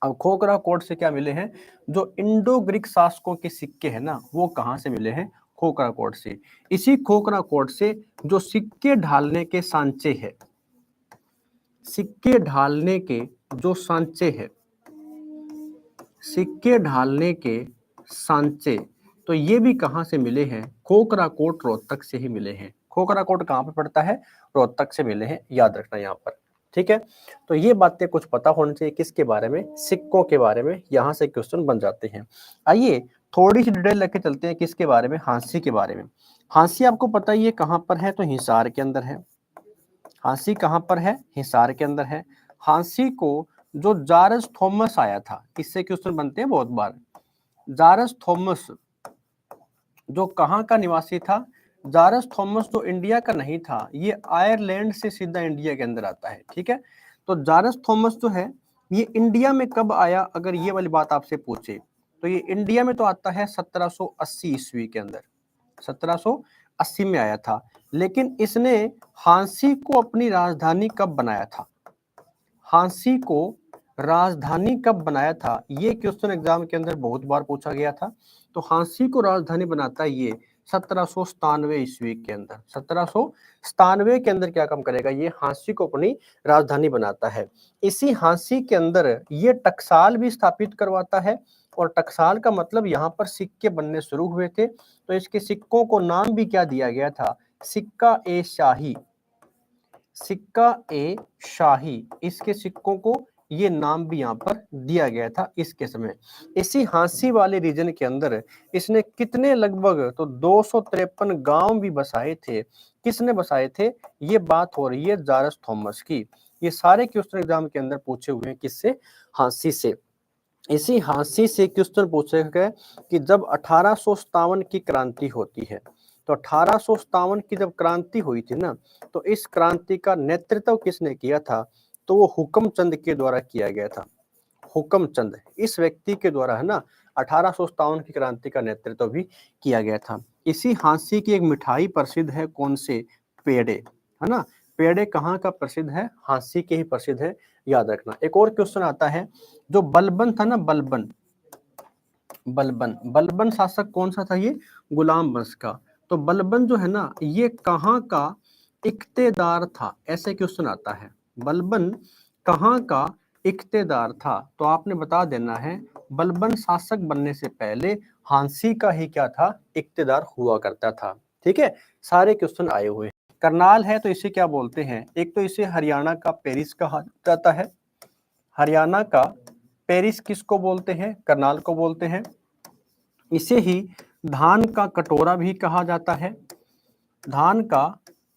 अब खोखरा कोट से क्या मिले हैं, जो इंडो ग्रीक शासकों के सिक्के हैं ना, वो कहां से मिले हैं, खोखरा कोट से। इसी खोखरा कोट से जो सिक्के ढालने के सांचे है, सिक्के ढालने के जो सांचे है, सिक्के ढालने के सांचे, तो ये भी कहां से मिले हैं, खोखरा कोट रोहतक से ही मिले हैं। खोखरा कोट कहां पर पड़ता है, रोहतक से मिले हैं, याद रखना यहाँ पर, ठीक है। तो ये बातें कुछ पता होनी चाहिए किसके बारे में, सिक्कों के बारे में, यहां से क्वेश्चन बन जाते हैं। आइए थोड़ी सी डिटेल लेके चलते हैं किसके बारे में, हांसी के बारे में। हांसी आपको पता ही है कहां पर है, तो हिसार के अंदर है। हांसी कहां पर है, हिसार के अंदर है। हांसी को जो जारस थॉमस आया था, इससे क्वेश्चन बनते हैं बहुत बार। जारस थॉमस जो कहां का निवासी था, जारस थॉमस जो इंडिया का नहीं था, ये आयरलैंड से सीधा इंडिया के अंदर आता है, ठीक है। तो जारस थॉमस जो है, ये इंडिया में कब आया, अगर ये वाली बात आपसे पूछे, तो ये इंडिया में तो आता है 1780 ईस्वी के अंदर, 1780 में आया था। लेकिन इसने हांसी को अपनी राजधानी कब बनाया था, हांसी को राजधानी कब बनाया था, ये क्वेश्चन एग्जाम के अंदर बहुत बार पूछा गया था। तो हांसी को राजधानी बनाता है ये 1797 ईस्वी के अंदर, 1797 के अंदर क्या काम करेगा, ये हांसी को अपनी राजधानी बनाता है। इसी हांसी के अंदर ये टकसाल भी स्थापित करवाता है, और टकसाल का मतलब यहाँ पर सिक्के बनने शुरू हुए थे। तो इसके सिक्कों को नाम भी क्या दिया गया था, सिक्का ए शाही, सिक्का ए शाही, इसके सिक्कों को ये नाम भी यहाँ पर दिया गया था इसके समय। इसी हांसी वाले रीजन के अंदर इसने कितने, लगभग तो 253 गांव भी बसाए थे। किसने बसाए थे, ये बात हो रही है जारस थॉमस की। ये सारे क्वेश्चन एग्जाम के अंदर पूछे हुए हैं, किससे, हांसी से। इसी हांसी से क्वेश्चन पूछे गए कि जब 1857 की क्रांति होती है, तो 1857 की जब क्रांति हुई थी ना, तो इस क्रांति का नेतृत्व किसने किया था, तो वो हुक्मचंद के द्वारा किया गया था। हुक्मचंद, इस व्यक्ति के द्वारा है ना 1857 की क्रांति का नेतृत्व भी किया गया था। इसी हांसी की एक मिठाई प्रसिद्ध है, कौन से, पेड़े, है ना। पेड़े कहाँ का प्रसिद्ध है, हांसी के ही प्रसिद्ध है, याद रखना। एक और क्वेश्चन आता है, जो बलबन था ना, बलबन, बलबन, बलबन शासक कौन सा था, ये गुलाम वंश का। तो बलबन जो है ना, ये कहाँ का इख्तेदार था, ऐसे क्वेश्चन आता है। बलबन कहाँ का इख्तेदार था, तो आपने बता देना है, बलबन शासक बनने से पहले हांसी का ही क्या था, इख्तेदार हुआ करता था, ठीक है। सारे क्वेश्चन आए हुए। करनाल है तो इसे क्या बोलते हैं, एक तो इसे हरियाणा का पेरिस कहा जाता है। हरियाणा का पेरिस किसको बोलते हैं, करनाल को बोलते हैं। इसे ही धान का कटोरा भी कहा जाता है। धान का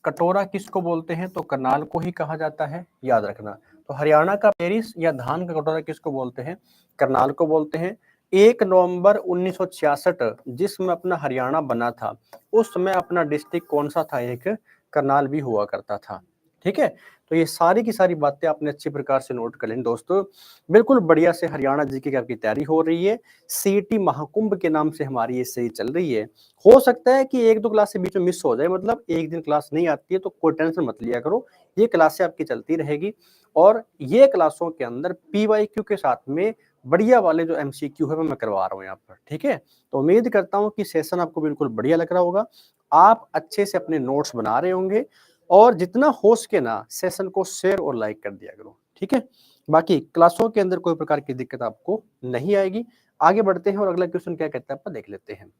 कटोरा किसको बोलते हैं, तो करनाल को ही कहा जाता है, याद रखना। तो हरियाणा का पेरिस या धान का कटोरा किसको बोलते हैं, करनाल को बोलते हैं। 1 नवंबर 1966 जिसमें अपना हरियाणा बना था, उस समय अपना डिस्ट्रिक्ट कौन सा था, एक करनाल भी हुआ करता था, ठीक है। तो ये सारी की सारी बातें आपने अच्छी प्रकार से नोट कर लें दोस्तों। बिल्कुल बढ़िया से हरियाणा जीके की आपकी तैयारी हो रही है। सीईटी महाकुंभ के नाम से हमारी ये सही चल रही है। हो सकता है कि 1-2 क्लासें बीच में मिस हो जाए, मतलब एक दिन क्लास नहीं आती है तो कोई टेंशन मत लिया करो। ये क्लासें आपकी चलती रहेगी और ये क्लासों के अंदर पीवाईक्यू के साथ में बढ़िया वाले जो एमसीक्यू है वो मैं करवा रहा हूँ यहाँ पर, ठीक है। तो उम्मीद करता हूँ कि सेशन आपको बिल्कुल बढ़िया लग रहा होगा। आप अच्छे से अपने नोट्स बना रहे होंगे और जितना हो सके ना सेशन को शेयर और लाइक कर दिया करो, ठीक है। बाकी क्लासों के अंदर कोई प्रकार की दिक्कत आपको नहीं आएगी। आगे बढ़ते हैं और अगला क्वेश्चन क्या कहता है आप देख लेते हैं।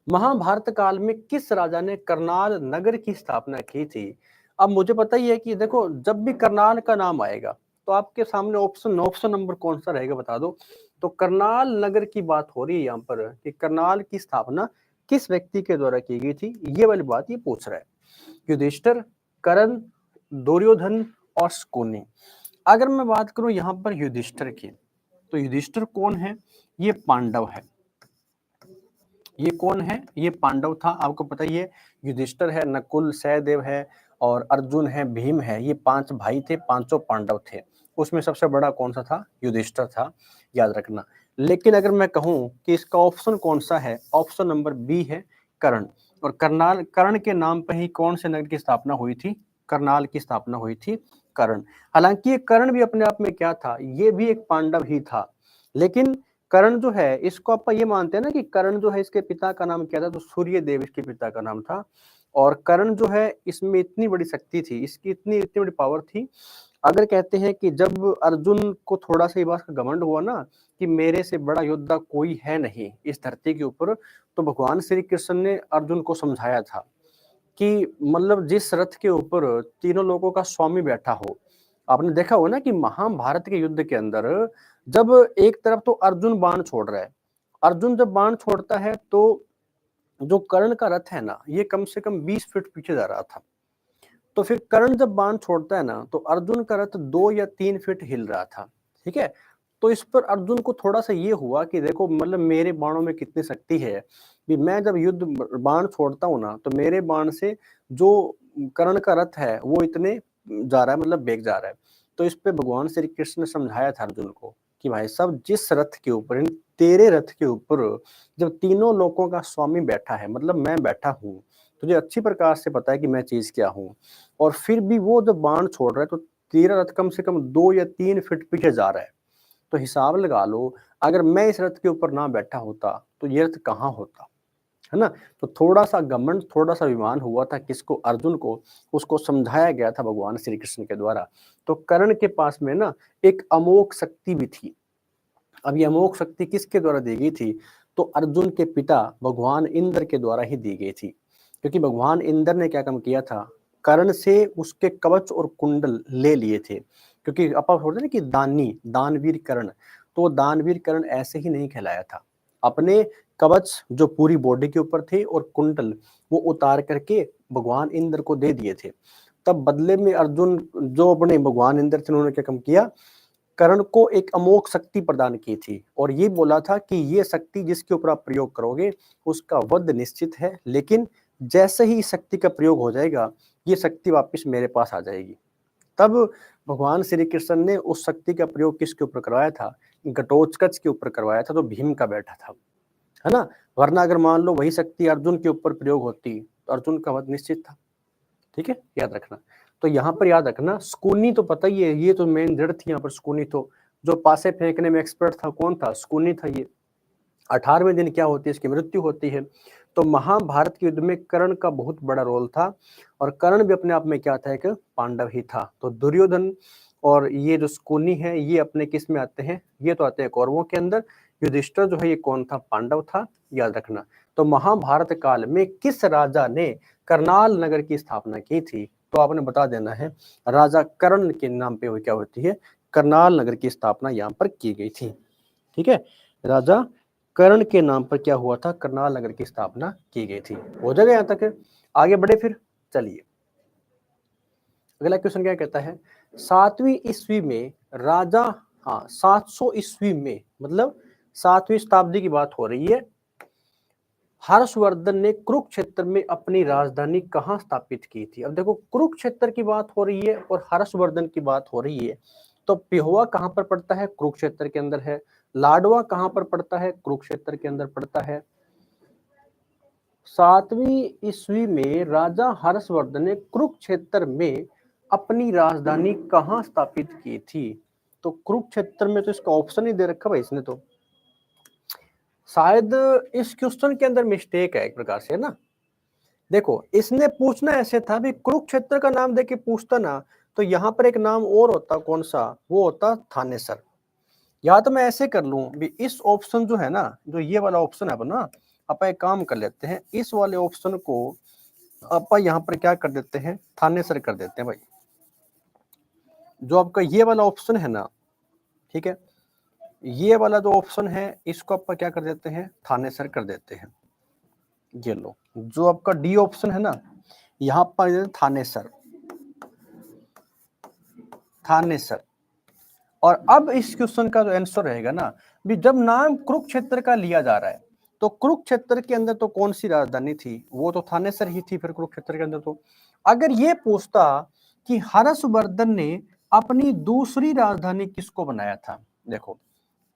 महाभारत काल में किस राजा ने करनाल नगर की स्थापना की थी? अब मुझे पता ही है कि देखो जब भी करनाल का नाम आएगा तो आपके सामने ऑप्शन नंबर कौन सा रहेगा बता दो। तो करनाल नगर की बात हो रही है यहाँ पर कि करनाल की स्थापना किस व्यक्ति के द्वारा की गई थी, ये वाली बात ये पूछ रहा है। युधिष्ठिर, कर्ण, दुर्योधन और शकुनी। अगर मैं बात करूं यहाँ पर युधिष्ठिर की, तो युधिष्ठिर कौन है? ये पांडव है। ये कौन है? ये पांडव था, आपको पता ही है। युधिष्ठिर है, नकुल, सहदेव है और अर्जुन है, भीम है। ये 5 भाई थे, पांचों पांडव थे। उसमें सबसे बड़ा कौन सा था? युधिष्ठिर था, याद रखना। लेकिन अगर मैं कहूं कि इसका ऑप्शन कौन सा है, ऑप्शन नंबर बी है कर्ण। और कर्ण के नाम पर ही कौन से नगर की स्थापना हुई थी? करनाल की स्थापना हुई थी कर्ण। हालांकि ये कर्ण भी अपने आप में क्या था? ये भी एक पांडव ही था। लेकिन कर्ण जो है इसको आप ये मानते हैं ना कि कर्ण जो है इसके पिता का नाम क्या था? तो सूर्य देव इसके पिता का नाम था। और कर्ण जो है इसमें इतनी बड़ी शक्ति थी, इसकी इतनी इतनी बड़ी पावर थी। अगर कहते हैं कि जब अर्जुन को थोड़ा सा ये बात का घमंड हुआ ना कि मेरे से बड़ा योद्धा कोई है नहीं इस धरती के ऊपर, तो भगवान श्री कृष्ण ने अर्जुन को समझाया था कि मतलब जिस रथ के ऊपर तीनों लोगों का स्वामी बैठा हो। आपने देखा हो ना कि महाभारत के युद्ध के अंदर जब एक तरफ तो अर्जुन बाण छोड़ रहा है, अर्जुन जब बाण छोड़ता है तो जो कर्ण का रथ है ना ये कम से कम 20 फीट पीछे जा रहा था। तो फिर कर्ण जब बाण छोड़ता है ना तो अर्जुन का रथ 2 या 3 फीट हिल रहा था, ठीक है। तो इस पर अर्जुन को थोड़ा सा ये हुआ कि देखो मतलब मेरे बाणों में कितनी शक्ति है कि मैं जब युद्ध बाण छोड़ता हूँ ना तो मेरे बाण से जो कर्ण का रथ है वो इतने जा रहा है, मतलब बेग जा रहा है। तो इस पे भगवान श्री कृष्ण ने समझाया था अर्जुन को कि भाई साहब जिस रथ के ऊपर तेरे रथ के ऊपर जब तीनों लोगों का स्वामी बैठा है, मतलब मैं बैठा हूँ, तुझे अच्छी प्रकार से पता है कि मैं चीज क्या हूँ, और फिर भी वो जब बाण छोड़ रहा है तो तेरा रथ कम से कम 2 या 3 फीट पीछे जा रहा है। तो हिसाब लगा लो अगर मैं इस रथ के ऊपर ना बैठा होता तो ये रथ कहाँ होता, है ना। तो थोड़ा सा घमंड, थोड़ा सा अभिमान हुआ था किसको? अर्जुन को। उसको समझाया गया था भगवान श्री कृष्ण के द्वारा। तो कर्ण के पास में ना एक अमोघ शक्ति भी थी। अब ये अमोघ शक्ति किसके द्वारा दी गई थी? तो अर्जुन के पिता भगवान इंद्र के द्वारा ही दी गई थी। क्योंकि भगवान इंद्र ने क्या काम किया था? कर्ण से उसके कवच और कुंडल ले लिए थे। क्योंकि अपन बोलते ना कि दानवीर कर्ण, तो दानवीर कर्ण ऐसे ही नहीं कहलाया था। अपने कवच जो पूरी बॉडी के ऊपर थे और कुंडल वो उतार करके भगवान इंद्र को दे दिए थे। तब बदले में अर्जुन जो अपने भगवान इंद्र थे उन्होंने क्या काम किया? कर्ण को एक अमोघ शक्ति प्रदान की थी और ये बोला था कि ये शक्ति जिसके ऊपर आप प्रयोग करोगे उसका वध निश्चित है, लेकिन जैसे ही इस शक्ति का प्रयोग हो जाएगा ये शक्ति वापस मेरे पास आ जाएगी। तब भगवान श्री कृष्ण ने उस शक्ति का प्रयोग किसके ऊपर करवाया था? घटोत्कच के ऊपर करवाया था, तो भीम का बैठा था, है ना। वरना अगर मान लो वही शक्ति अर्जुन के ऊपर प्रयोग होती तो अर्जुन का वध निश्चित था, ठीक है, याद रखना। तो यहाँ पर याद रखना शकुनी तो पता ही है, ये तो मेन जड़ थी यहाँ पर। शकुनी तो जो पासे फेंकने में एक्सपर्ट था, कौन था? शकुनी था ये। 18वें दिन क्या होती है? इसकी मृत्यु होती है। तो महाभारत के युद्ध में कर्ण का बहुत बड़ा रोल था और कर्ण भी अपने आप में क्या था? एक पांडव ही था। तो दुर्योधन और ये जो शकुनी है ये अपने किस में आते हैं? ये तो आते हैं कौरवों के अंदर। युधिष्ठिर जो है ये कौन था? पांडव था, याद रखना। तो महाभारत काल में किस राजा ने करनाल नगर की स्थापना की थी? तो आपने बता देना है राजा कर्ण के नाम पे क्या होती है? करनाल नगर की स्थापना यहाँ पर की गई थी, ठीक है। राजा कर्ण के नाम पर क्या हुआ था? करनाल नगर की स्थापना की गई थी। हो जाएगा यहाँ तक? आगे बढ़े फिर, चलिए अगला क्वेश्चन क्या कहता है? 7वीं ईस्वी में राजा, हाँ 700 ईस्वी में, मतलब 7वीं शताब्दी की बात हो रही है। हर्षवर्धन ने कुरुक्षेत्र में अपनी राजधानी कहाँ स्थापित की थी? अब देखो कुरुक्षेत्र की बात हो रही है और हर्षवर्धन की बात हो रही है, तो पेहोवा कहाँ पर पड़ता है? कुरुक्षेत्र के अंदर है। लाडवा कहाँ पर पड़ता है? कुरुक्षेत्र के अंदर पड़ता है। 7वीं ईस्वी में राजा हर्षवर्धन ने कुरुक्षेत्र में अपनी राजधानी कहाँ स्थापित की थी? तो कुरुक्षेत्र में तो इसका ऑप्शन ही दे रखा भाई इसने तो। शायद इस क्वेश्चन के अंदर मिस्टेक है एक प्रकार से, है ना। देखो इसने पूछना ऐसे था भी, कुरुक्षेत्र का नाम देके पूछता ना तो यहाँ पर एक नाम और होता, कौन सा? वो होता थानेसर। या तो मैं ऐसे कर लूं भी, इस ऑप्शन जो है ना, जो ये वाला ऑप्शन है ना, अपन एक काम कर लेते हैं, इस वाले ऑप्शन को अपन यहाँ पर क्या कर देते हैं, थानेसर कर देते हैं भाई। जो आपका ये वाला ऑप्शन है ना, ठीक है, ये वाला जो ऑप्शन है इसको अपन क्या कर देते हैं, थानेसर कर देते हैं। ये लो, जो आपका डी ऑप्शन है ना, यहाँ पर थानेसर, थानेसर। और अब इस क्वेश्चन का जो आंसर रहेगा ना, भी जब नाम कुरुक्षेत्र का लिया जा रहा है तो कुरुक्षेत्र के अंदर तो कौन सी राजधानी थी? वो तो थानेसर ही थी फिर कुरुक्षेत्र के अंदर। तो अगर ये पूछता कि हर्षवर्धन ने अपनी दूसरी राजधानी किसको बनाया था, देखो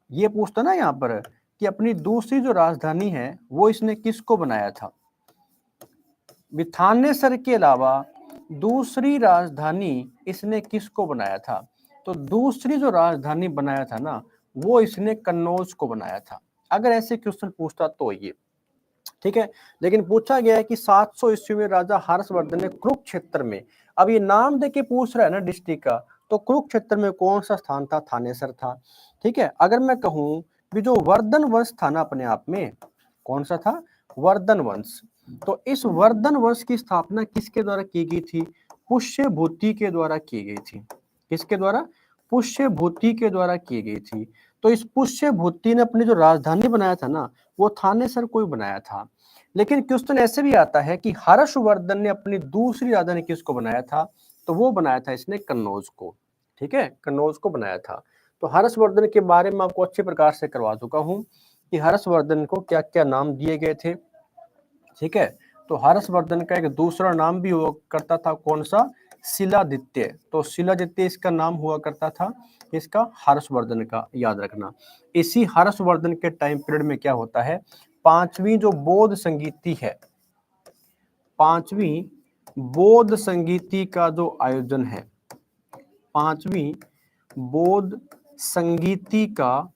ये पूछता ना यहाँ पर कि अपनी दूसरी जो राजधानी है वो इसने किसको बनाया था, थानेसर के अलावा दूसरी राजधानी इसने किसको बनाया था? तो दूसरी जो राजधानी बनाया था ना, वो इसने कन्नौज को बनाया था। अगर ऐसे क्वेश्चन पूछता तो ये ठीक है, लेकिन पूछा गया है कि 700 ईस्वी में राजा हर्षवर्धन ने कुरुक्षेत्र में, अब ये नाम देके पूछ रहा है ना डिस्ट्रिक्ट का, तो कुरुक्षेत्र में कौन सा स्थान था? थानेसर था। ठीक है, अगर मैं कहूं भी जो वर्धन वंश था ना अपने आप में, कौन सा था? वर्धन वंश। तो इस वर्धन वंश की स्थापना किसके द्वारा की गई थी? पुष्यभूति के द्वारा की गई थी। किसके द्वारा? पुष्यभूति के द्वारा की गई थी। तो इस पुष्यभूति ने अपनी जो राजधानी बनाया था ना, वो थानेसर को ही बनाया था। लेकिन क्वेश्चन ऐसे भी आता है कि हर्षवर्धन ने अपनी दूसरी राजधानी किसको बनाया था? तो वो बनाया था इसने कन्नौज को। ठीक है, कन्नौज को बनाया था। तो हर्षवर्धन के बारे में आपको अच्छे प्रकार से करवा चुका हूं कि हर्षवर्धन को क्या क्या नाम दिए गए थे। ठीक है, तो हर्षवर्धन का एक दूसरा नाम भी हुआ करता था, कौन सा? शिलादित्य। तो शिलादित्य इसका नाम हुआ करता था, इसका हर्षवर्धन का, याद रखना। इसी हर्षवर्धन के टाइम पीरियड में क्या होता है, 5वीं जो बौद्ध संगीति है, 5वीं बौद्ध संगीति का जो आयोजन है, 5वीं बौद्ध संगीति का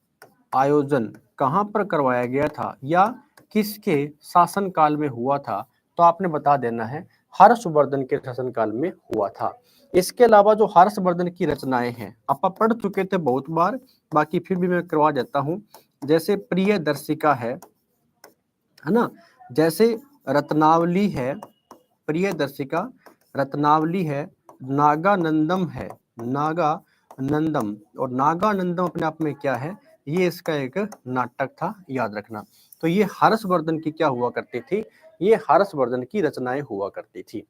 आयोजन कहां पर करवाया गया था या किसके शासनकाल में हुआ था? तो आपने बता देना है, हर्षवर्धन के शासनकाल में हुआ था। इसके अलावा जो हर्षवर्धन की रचनाएं हैं आप पढ़ चुके थे बहुत बार, बाकी फिर भी मैं करवा देता हूं। जैसे प्रियदर्शिका है ना, जैसे रत्नावली है, प्रियदर्शिका, रत्नावली है, नागानंदम है, नागानंदम। और नागानंदम अपने आप में क्या है? ये इसका एक नाटक था, याद रखना। तो ये हर्षवर्धन की क्या हुआ करती थी? ये हर्षवर्धन की रचनाएं हुआ करती थी।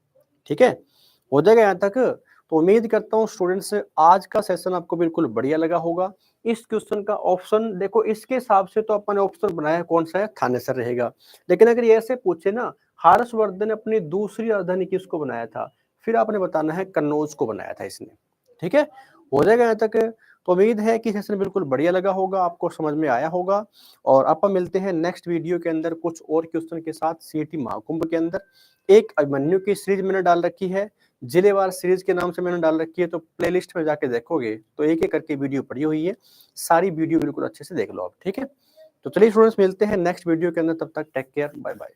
ठीक है, हो जाएगा यहाँ तक। तो उम्मीद करता हूँ स्टूडेंट्स आज का सेशन आपको बिल्कुल बढ़िया लगा होगा। इस क्वेश्चन का ऑप्शन देखो, इसके हिसाब से तो अपन ने ऑप्शन बनाया कौन सा है? थानेसर रहेगा। लेकिन अगर ये ऐसे पूछे ना, हर्षवर्धन ने अपनी दूसरी राजधानी किसको बनाया था, फिर आपने बताना है कन्नौज को बनाया था इसने। ठीक है, हो जाएगा यहाँ तक। तो उम्मीद है कि सेशन बिल्कुल बढ़िया लगा होगा, आपको समझ में आया होगा। और अपन मिलते हैं नेक्स्ट वीडियो के अंदर कुछ और क्वेश्चन के साथ। सीईटी महाकुंभ के अंदर एक अभिमन्यु की सीरीज मैंने डाल रखी है, जिलेवार सीरीज के नाम से मैंने डाल रखी है। तो प्लेलिस्ट में जाके देखोगे तो एक एक करके वीडियो पड़ी हुई है, सारी वीडियो बिल्कुल अच्छे से देख लो आप। ठीक है, तो चलिए स्टूडेंट्स मिलते हैं नेक्स्ट वीडियो के अंदर, तब तक टेक केयर, बाय बाय।